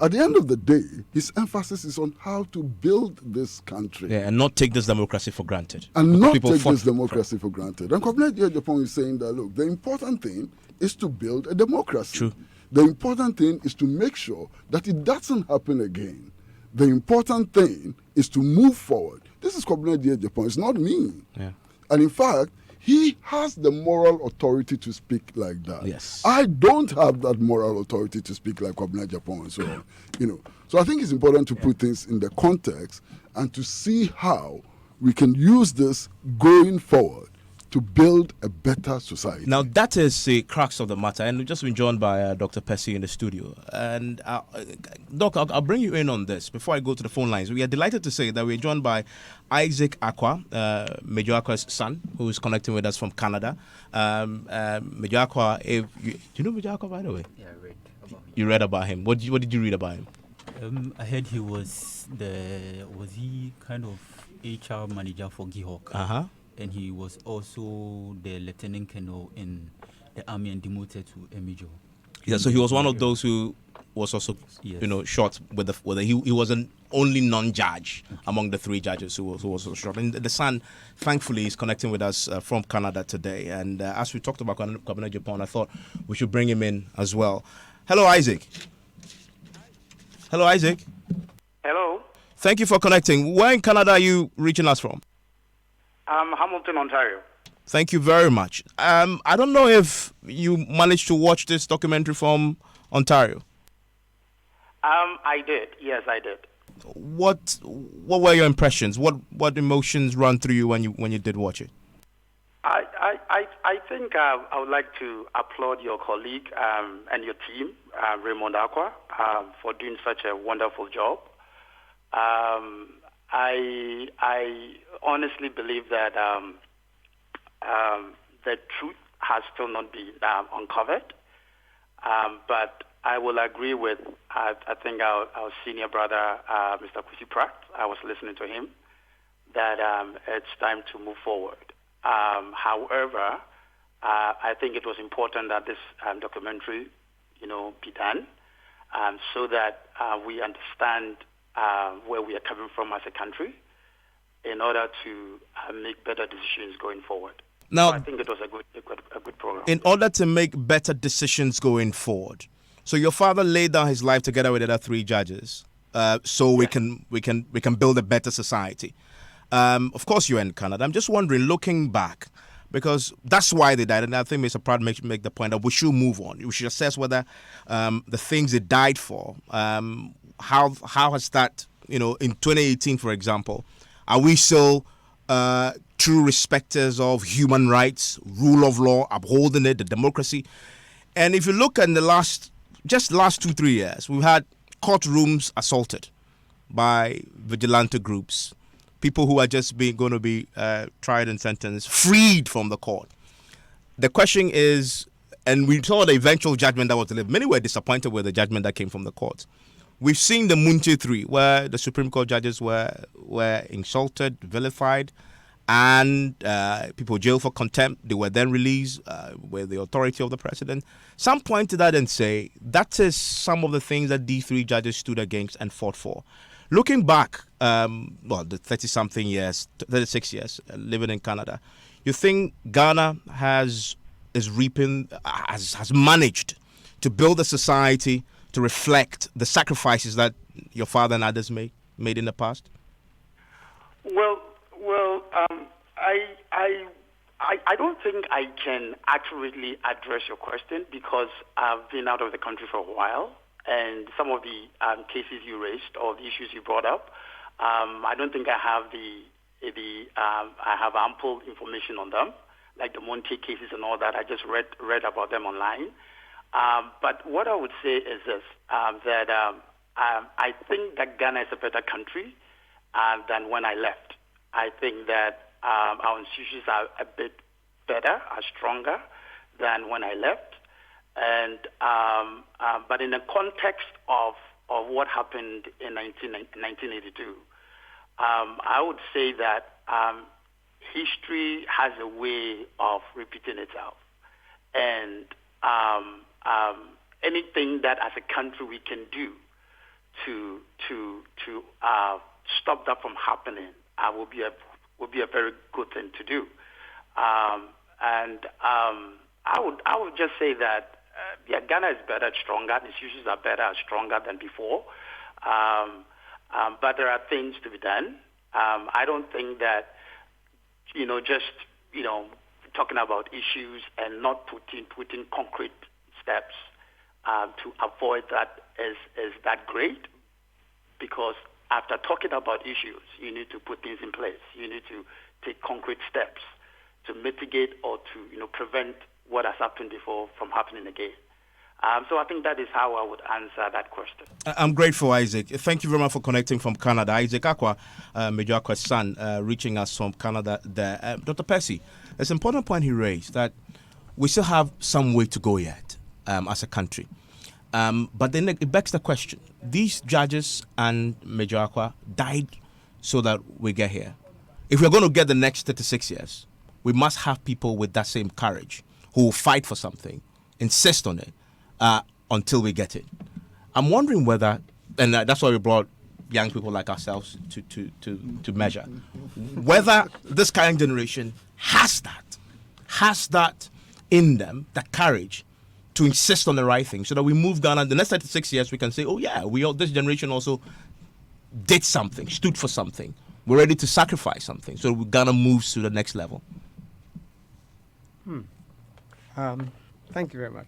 At the end of the day, his emphasis is on how to build this country. Yeah, and not take this democracy for granted. And not take this democracy for granted. And Kwabena Ejei Ejapong is saying that, look, the important thing is to build a democracy. True. The important thing is to make sure that it doesn't happen again. The important thing is to move forward. This is Kwabena Ejei Ejapong. It's not me. Yeah. And in fact, he has the moral authority to speak like that. Yes. I don't have that moral authority to speak like Kwabena Ejei Ejapong and so on. So I think it's important to put things in the context and to see how we can use this going forward to build a better society. Now, that is the crux of the matter. And we've just been joined by Dr. Percy in the studio. And, Doc, I'll bring you in on this before I go to the phone lines. We are delighted to say that we're joined by Isaac Akwa, Major Akwa's son, who is connecting with us from Canada. Major Akwa, do you know Major Akwa, by the way? Yeah, I read about him. You read about him. What did you read about him? I heard he was he kind of HR manager for Gihawk. Uh-huh. And he was also the lieutenant colonel in the army and demoted to a major. Yeah, so he was one of those who was also, shot with he was an only non-judge among the three judges who was also shot. And the son, thankfully, is connecting with us from Canada today. And as we talked about Kwabena Ejei Ejapong, I thought we should bring him in as well. Hello, Isaac. Hello, Isaac. Hello. Thank you for connecting. Where in Canada are you reaching us from? Hamilton, Ontario. Thank you very much. I don't know if you managed to watch this documentary from Ontario. I did. Yes, I did. What were your impressions? What emotions run through you when you did watch it? I think I would like to applaud your colleague and your team, Raymond Akwa, for doing such a wonderful job. I honestly believe that the truth has still not been uncovered, but I will agree with I think our senior brother, Mr. Kwesi Pratt. I was listening to him that it's time to move forward. However, I think it was important that this documentary, be done, so that we understand where we are coming from as a country in order to make better decisions going forward. Now, so I think it was a good program. In order to make better decisions going forward, so your father laid down his life together with the other three judges, so we can build a better society. Of course, you're in Canada. I'm just wondering, looking back, because that's why they died, and I think Mr. Pratt make the point that we should move on. We should assess whether the things they died for, how has that in 2018, for example, are we still true respecters of human rights, rule of law, upholding it, the democracy? And if you look at the last 2-3 years, we've had courtrooms assaulted by vigilante groups, people who are just going to be tried and sentenced, freed from the court. The question is, and we saw the eventual judgment that was delivered. Many were disappointed with the judgment that came from the court. We've seen the Munche 3, where the Supreme Court judges were insulted, vilified, and people jailed for contempt. They were then released with the authority of the president. Some point to that and say that is some of the things that these 3 judges stood against and fought for. Looking back, the 30-something years, 36 years living in Canada, you think Ghana has managed to build a society to reflect the sacrifices that your father and others made in the past? I don't think I can accurately address your question because I've been out of the country for a while, and some of the cases you raised or the issues you brought up, I don't think I have I have ample information on them, like the Monte cases and all that. I just read about them online. But what I would say is this, that I think that Ghana is a better country than when I left. I think that our institutions are a bit better, are stronger than when I left. And but in the context of what happened in 1982, I would say that history has a way of repeating itself. And anything that as a country we can do to stop that from happening will be a very good thing to do. And I would just say that Ghana is better, stronger. The institutions are better, stronger than before. But there are things to be done. I don't think that talking about issues and not putting concrete steps to avoid that is that great, because after talking about issues, you need to put things in place. You need to take concrete steps to mitigate or to prevent what has happened before from happening again. So I think that is how I would answer that question. I'm grateful, Isaac. Thank you very much for connecting from Canada. Isaac Akwa, Major Akwa's son, reaching us from Canada there. Dr. Percy, it's an important point he raised that we still have some way to go yet as a country. But then it begs the question. These judges and Major Akwa died so that we get here. If we're going to get the next 36 years, we must have people with that same courage who will fight for something, insist on it, until we get it. I'm wondering whether, and that's why we brought young people like ourselves to measure, whether this current generation has that in them, that courage to insist on the right thing, so that we move Ghana. The next 36 years, we can say, oh yeah, this generation also did something, stood for something. We're ready to sacrifice something, so Ghana moves to the next level. Thank you very much.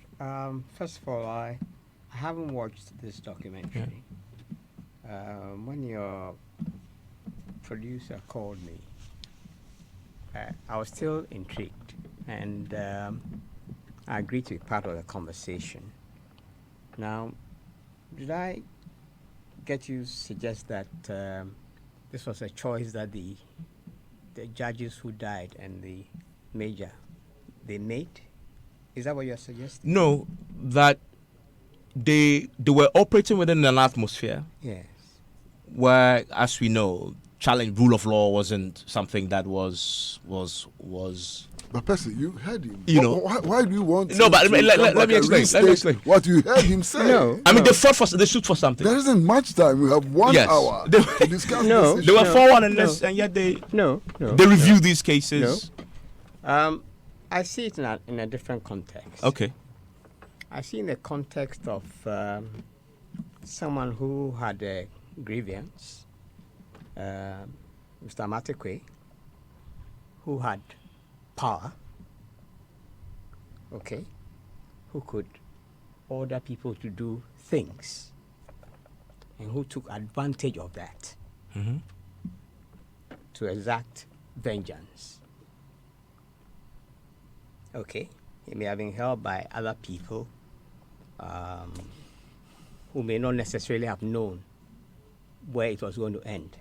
First of all, I haven't watched this documentary. When your producer called me, I was still intrigued, and I agreed to be part of the conversation. Now, did I get you to suggest that this was a choice that the judges who died and the major, they made? Is that what you're suggesting? No, that they were operating within an atmosphere. Yes. Where, as we know, rule of law wasn't something that was. But Percy, you heard him. Why do you want? No, but let me explain. What you heard him say. They stood for something. There isn't much time. We have 1 hour to discuss this. They were 4-1 and yet they reviewed these cases. No. I see it in a different context. Okay. I see in the context of someone who had a grievance, Mr. Matekwe, who had power, who could order people to do things. and who took advantage of that to exact vengeance. Okay, he may have been held by other people who may not necessarily have known where it was going to end.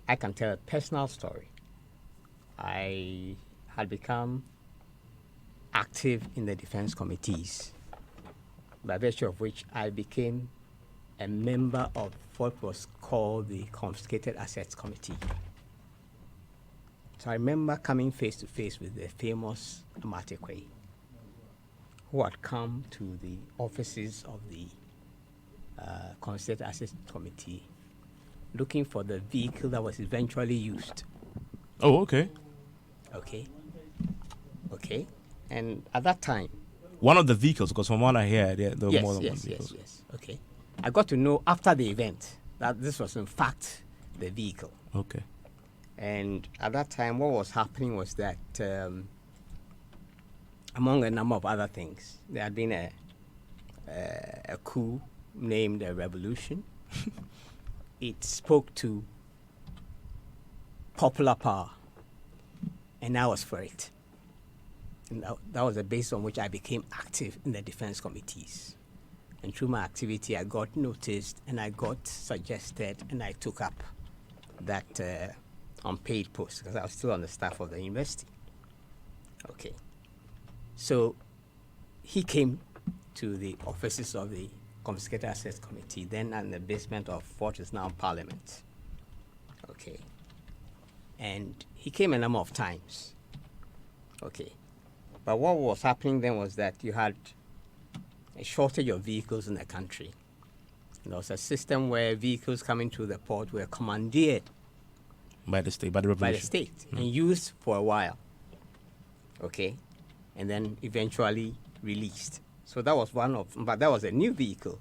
I can tell a personal story. I had become active in the defense committees, by virtue of which I became a member of what was called the Confiscated Assets Committee. So I remember coming face to face with the famous Amatekwe, who had come to the offices of the Confiscated Assets Committee looking for the vehicle that was eventually used. Oh, okay. Okay. And at that time, one of the vehicles, because from what I hear, there were more than one vehicle. Yes. Okay. I got to know after the event that this was in fact the vehicle. Okay. And at that time, what was happening was that, among a number of other things, there had been a coup named a revolution. It spoke to popular power, and I was for it. And that was the basis on which I became active in the defense committees. And through my activity, I got noticed, and I got suggested, and I took up that unpaid post, because I was still on the staff of the university. Okay. So he came to the offices of the Confiscated Assets Committee, then in the basement of what is now Parliament. Okay. And he came a number of times. Okay. But what was happening then was that you had a shortage of vehicles in the country. There was a system where vehicles coming to the port were commandeered by the state, by the revolution. By the state, and used for a while. Okay. And then eventually released. So that was but that was a new vehicle.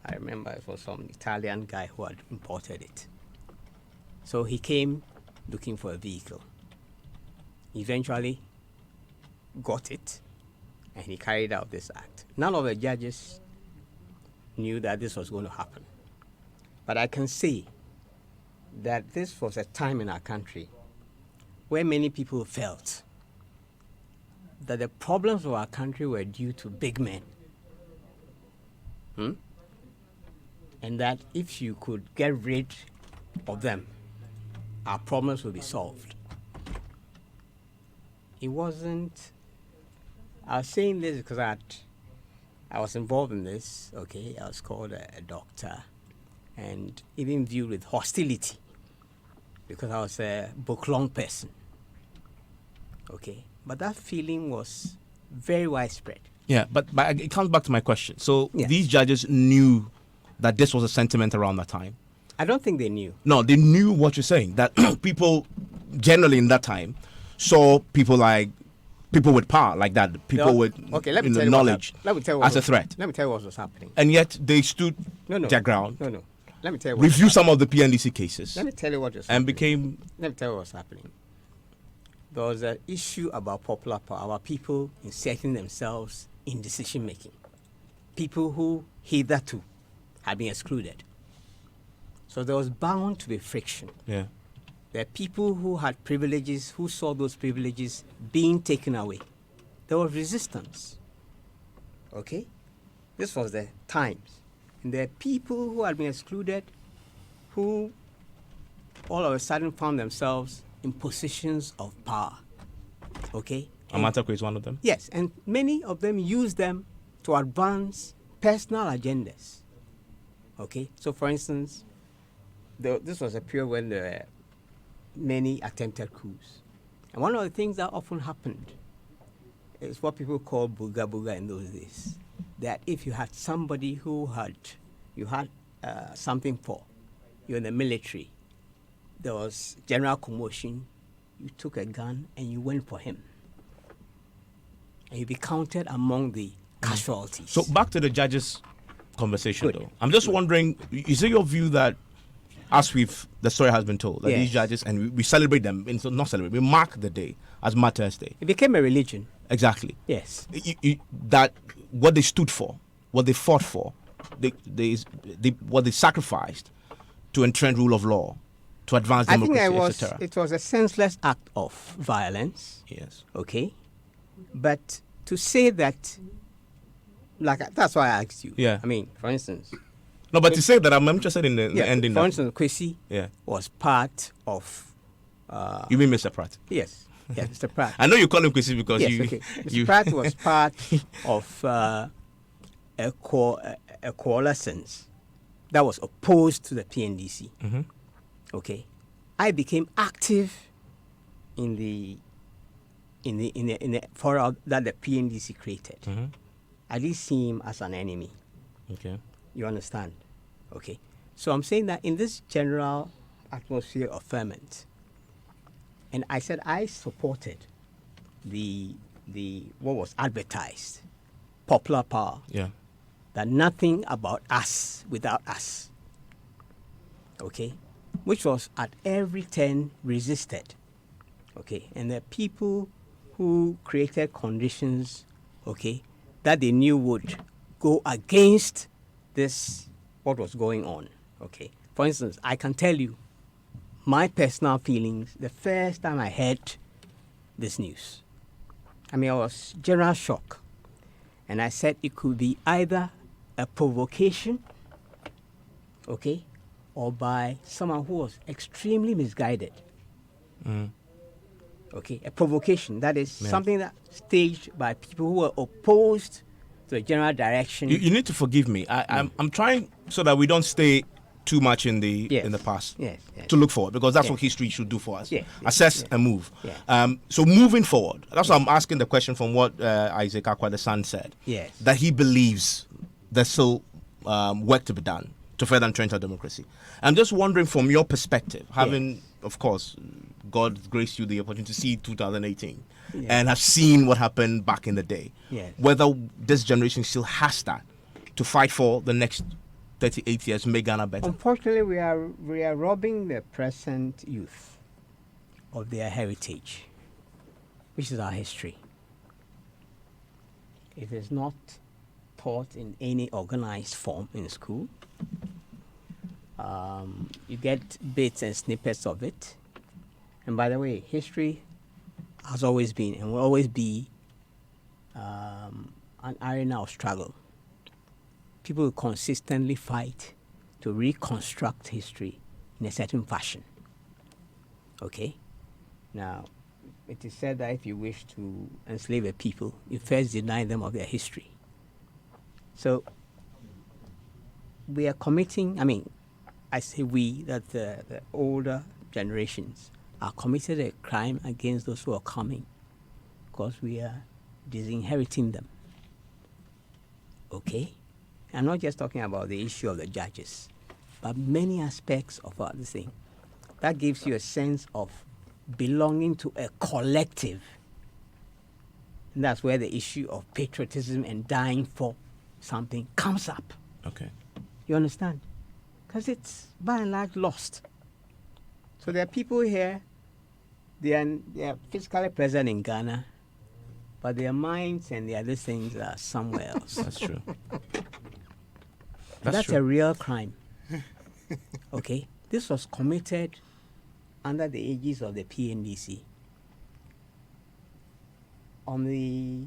I remember it was some Italian guy who had imported it. So he came looking for a vehicle. Eventually got it, and he carried out this act. None of the judges knew that this was going to happen. But I can say that this was a time in our country where many people felt that the problems of our country were due to big men. And that if you could get rid of them, our problems would be solved. It wasn't... I was saying this because I was involved in this, okay? I was called a doctor and even viewed with hostility because I was a book-long person, okay? But that feeling was very widespread. Yeah, but it comes back to my question. So these judges knew that this was a sentiment around that time? I don't think they knew. No, they knew what you're saying, that people generally in that time saw people with power like that, people with knowledge as a threat. Let me tell you what was happening. And yet they stood their ground. No. Let me tell you what review some of the PNDC cases. Let me tell you what was happening. Let me tell you what's happening. There was an issue about popular power, about people inserting themselves in decision making. People who hitherto had been excluded. So there was bound to be friction. Yeah. There are people who had privileges, who saw those privileges being taken away. There was resistance. Okay? This was the times. And there are people who had been excluded who all of a sudden found themselves in positions of power. Okay? Amatekwe is one of them? Yes, and many of them used them to advance personal agendas. Okay? So, for instance, this was a period when there were many attempted coups. And one of the things that often happened is what people call booga booga in those days. That if you had somebody who you had something for, you're in the military, there was general commotion, you took a gun and you went for him. And you'd be counted among the casualties. So back to the judges' conversation though. I'm just wondering, is it your view that as the story has been told, that these judges, and we celebrate them, not celebrate, we mark the day as Martyrs' Day. It became a religion. Exactly. Yes. That what they stood for, what they fought for, what they sacrificed to entrench rule of law, to advance democracy, etc. It was a senseless act of violence. Yes. Okay. But to say that, that's why I asked you. Yeah. I mean, for instance. No, but to say that, I'm interested in the ending. For instance, Kwesi was part of. You mean Mr. Pratt? Yes. Yeah, Mr. Pratt. I know you call him Kwesi because Mr. Pratt was part of a coalescence that was opposed to the PNDC. Mm-hmm. Okay, I became active in the forum that the PNDC created. Mm-hmm. I didn't see him as an enemy. Okay, you understand? Okay, so I'm saying that in this general atmosphere of ferment, and I said I supported the what was advertised, popular power. Yeah. That nothing about us without us. Okay? Which was at every turn resisted. Okay? And the people who created conditions, okay, that they knew would go against this, what was going on. Okay? For instance, I can tell you my personal feelings the first time I heard this news. I mean, I was general shock. And I said it could be either a provocation, okay, or by someone who was extremely misguided. Mm. Okay, a provocation, that is something that staged by people who were opposed to the general direction. You need to forgive me. I'm trying so that we don't stay too much in the past. Yes. To look forward, because that's what history should do for us. Yes. Assess and move. So moving forward, that's why I'm asking the question from what Isaac Akwa, the son, said. Yes. That he believes there's still work to be done to further entrench our democracy. I'm just wondering from your perspective, having, of course, God graced you the opportunity to see 2018 and have seen what happened back in the day, whether this generation still has that to fight for the next 38 years, make Ghana better. Unfortunately, we are robbing the present youth of their heritage, which is our history. It is not taught in any organized form in school. You get bits and snippets of it. And by the way, history has always been and will always be an arena of struggle. People will consistently fight to reconstruct history in a certain fashion. Okay? Now, it is said that if you wish to enslave a people, you first deny them of their history. So, we are committing, I say we, that the older generations are committed a crime against those who are coming because we are disinheriting them. Okay? I'm not just talking about the issue of the judges, but many aspects of this thing. That gives you a sense of belonging to a collective. And that's where the issue of patriotism and dying for something comes up. Okay. You understand? Because it's by and large lost. So there are people here, they are physically present in Ghana, but their minds and their other things are somewhere else. That's true. That's a real crime. Okay? This was committed under the aegis of the PNDC. On the,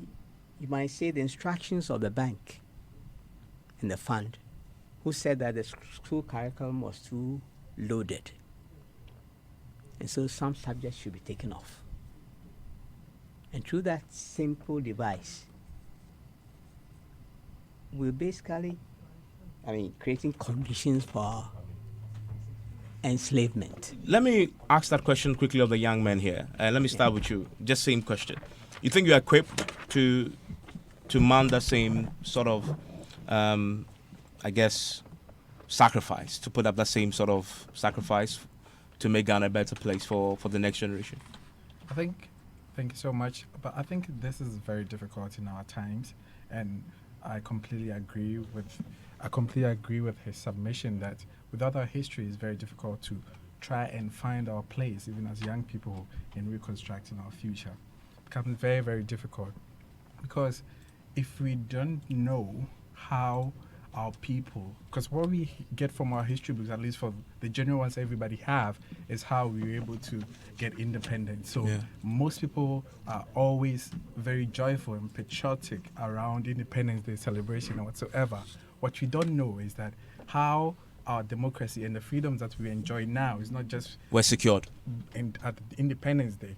you might say, the instructions of the bank and the fund, who said that the school curriculum was too loaded. And so some subjects should be taken off. And through that simple device, we're basically, creating conditions for enslavement. Let me ask that question quickly of the young men here. Let me start with you. Just same question. You think you're equipped to mount that same sort of, sacrifice, to put up that same sort of sacrifice to make Ghana a better place for the next generation? Thank you so much. But I think this is very difficult in our times, and I completely agree with his submission that without our history, it's very difficult to try and find our place, even as young people, in reconstructing our future. It becomes very, very difficult because if we don't know how our people, because what we get from our history books, at least for the general ones everybody have, is how we were able to get independence. So most people are always very joyful and patriotic around Independence Day celebration and whatsoever. What we don't know is that how our democracy and the freedoms that we enjoy now is not just we're secured at Independence Day,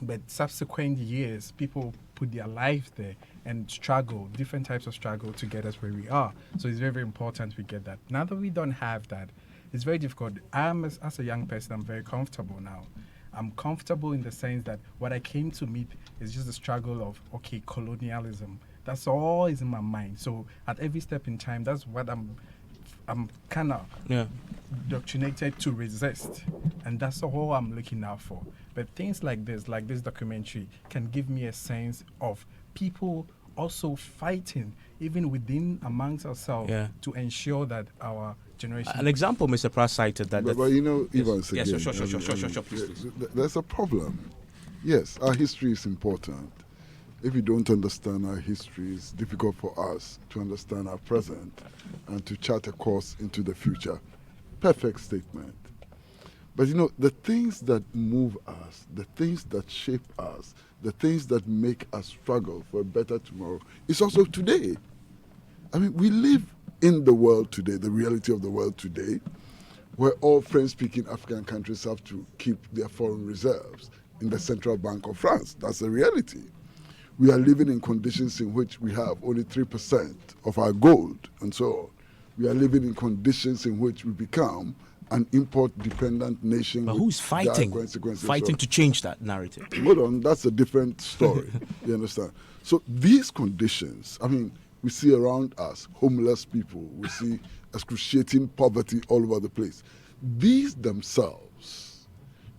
but subsequent years, people put their lives there and struggle, different types of struggle to get us where we are. So it's very, very important we get that. Now that we don't have that, it's very difficult. As a young person, I'm very comfortable now. I'm comfortable in the sense that what I came to meet is just the struggle of, colonialism. That's all is in my mind. So at every step in time, that's what I'm kind of indoctrinated to resist. And that's all I'm looking out for. But things like this documentary, can give me a sense of people also fighting, even within amongst ourselves, to ensure that our generation... An example, Mr. Pratt cited that... But you know, Evans, yes, again, sure, please. There's a problem. Yes, our history is important. If we don't understand our history, it's difficult for us to understand our present and to chart a course into the future. Perfect statement. But you know, the things that move us, the things that shape us, the things that make us struggle for a better tomorrow, is also today. I mean, we live in the world today, the reality of the world today, where all French-speaking African countries have to keep their foreign reserves in the central bank of France. That's the reality. We are living in conditions in which we have only 3% of our gold, and so on. We are living in conditions in which we become an import-dependent nation. But who's fighting? Fighting to change that narrative. Hold on, that's a different story. You understand? So these conditions, I mean, we see around us homeless people. We see excruciating poverty all over the place. These themselves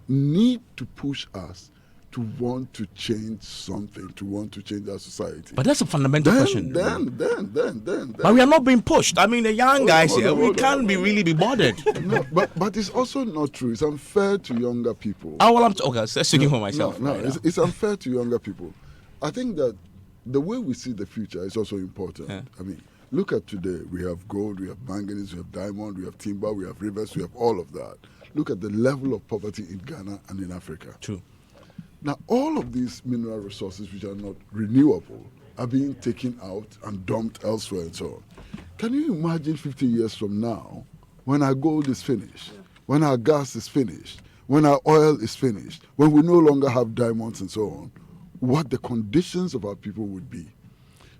need to push us to want to change something, to want to change our society. But that's a fundamental question. Then. But we are not being pushed. I mean, the young guys here, we can't really be bothered. No, but it's also not true. It's unfair to younger people. Oh, well, I'm speaking for myself. No, it's unfair to younger people. I think that the way we see the future is also important. Yeah. I mean, look at today. We have gold, we have manganese, we have diamond, we have timber, we have rivers, we have all of that. Look at the level of poverty in Ghana and in Africa. True. Now, all of these mineral resources which are not renewable are being taken out and dumped elsewhere and so on. Can you imagine 50 years from now, when our gold is finished, when our gas is finished, when our oil is finished, when we no longer have diamonds and so on, what the conditions of our people would be?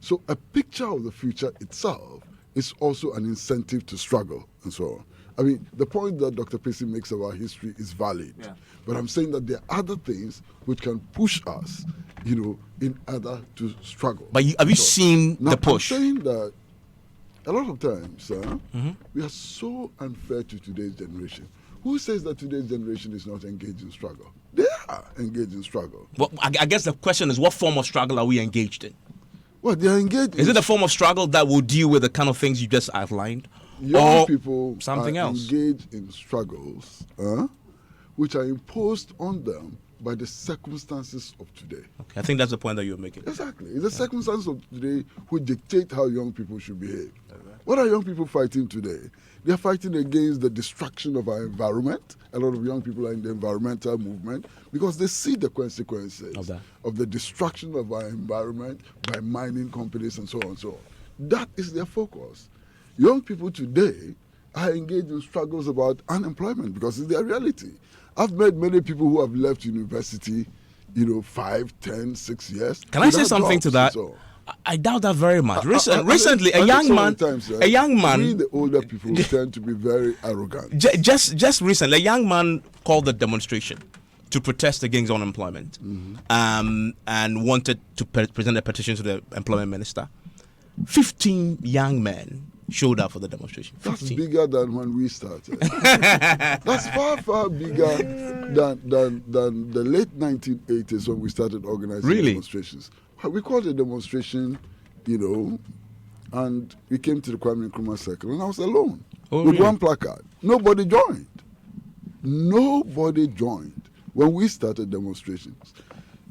So a picture of the future itself is also an incentive to struggle and so on. I mean, the point that Dr. Pacey makes of our history is valid. Yeah. But I'm saying that there are other things which can push us, in order to struggle. But have you seen the push? I'm saying that a lot of times, we are so unfair to today's generation. Who says that today's generation is not engaged in struggle? They are engaged in struggle. Well, I guess the question is, what form of struggle are we engaged in? Well, they are engaged. Is it a form of struggle that will deal with the kind of things you just outlined? Young people something are else engaged in struggles which are imposed on them by the circumstances of today. Okay, I think that's the point that you're making. Exactly. It's the circumstances of today which dictate how young people should behave. Okay. What are young people fighting today? They are fighting against the destruction of our environment. A lot of young people are in the environmental movement because they see the consequences of the destruction of our environment by mining companies and so on and so on. That is their focus. Young people today are engaged in struggles about unemployment because it's their reality. I've met many people who have left university, 5, 10, 6 years. Can I say something to that? I doubt that very much. Recently, a young man. We, the older people, tend to be very arrogant. Just recently, a young man called the demonstration to protest against unemployment, and wanted to present a petition to the employment minister. 15 young men showed up for the demonstration. 15. That's bigger than when we started. That's far bigger than the late 1980s when we started organizing demonstrations. We called a demonstration, and we came to the Kwame Nkrumah Circle, and I was alone with one placard. Nobody joined. When we started demonstrations.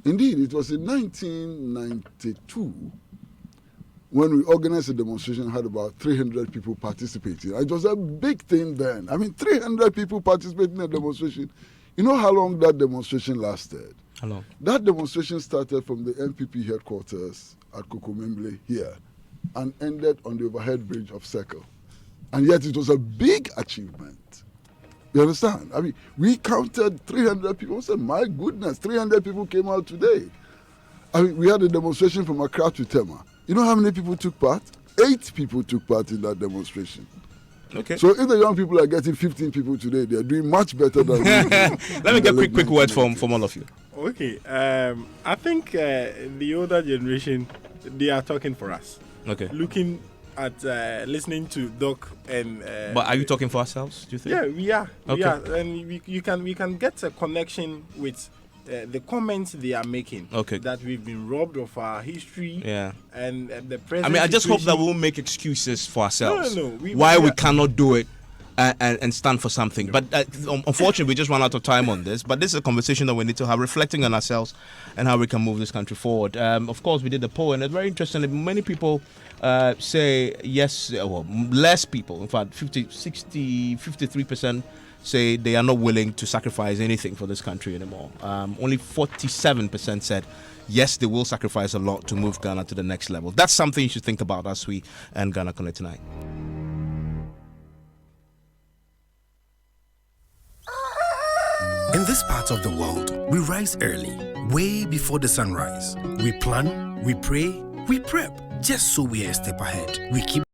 Indeed, it was in 1992 when we organized a demonstration, had about 300 people participating. It was a big thing then. I mean, 300 people participating in a demonstration. You know how long that demonstration lasted? How long? That demonstration started from the NPP headquarters at Kokomemle here and ended on the overhead bridge of Circle. And yet it was a big achievement. You understand? I mean, we counted 300 people. I said, my goodness, 300 people came out today. I mean, we had a demonstration from Accra to Tema. You know how many people took part? 8 people took part in that demonstration. Okay. So if the young people are getting 15 people today, they are doing much better than we did. Let me get quick word from all of you. Okay. I think the older generation, they are talking for us. Okay. Looking at listening to Doc and. But are you talking for ourselves? Do you think? Yeah, we are. Okay. We are, and we can get a connection with the comments they are making. Okay. That we've been robbed of our history. Yeah. And the present. I mean, I just hope situation. that we won't make excuses for ourselves. No. Why we cannot do it. And stand for something. But unfortunately, we just run out of time on this. But this is a conversation that we need to have, reflecting on ourselves and how we can move this country forward. Of course, we did a poll, and it's very interesting. Many people say yes, well, less people, in fact, 53% say they are not willing to sacrifice anything for this country anymore. Only 47% said yes, they will sacrifice a lot to move Ghana to the next level. That's something you should think about as we end Ghana Connect tonight. In this part of the world, we rise early, way before the sunrise. We plan, we pray, we prep, just so we are a step ahead. We keep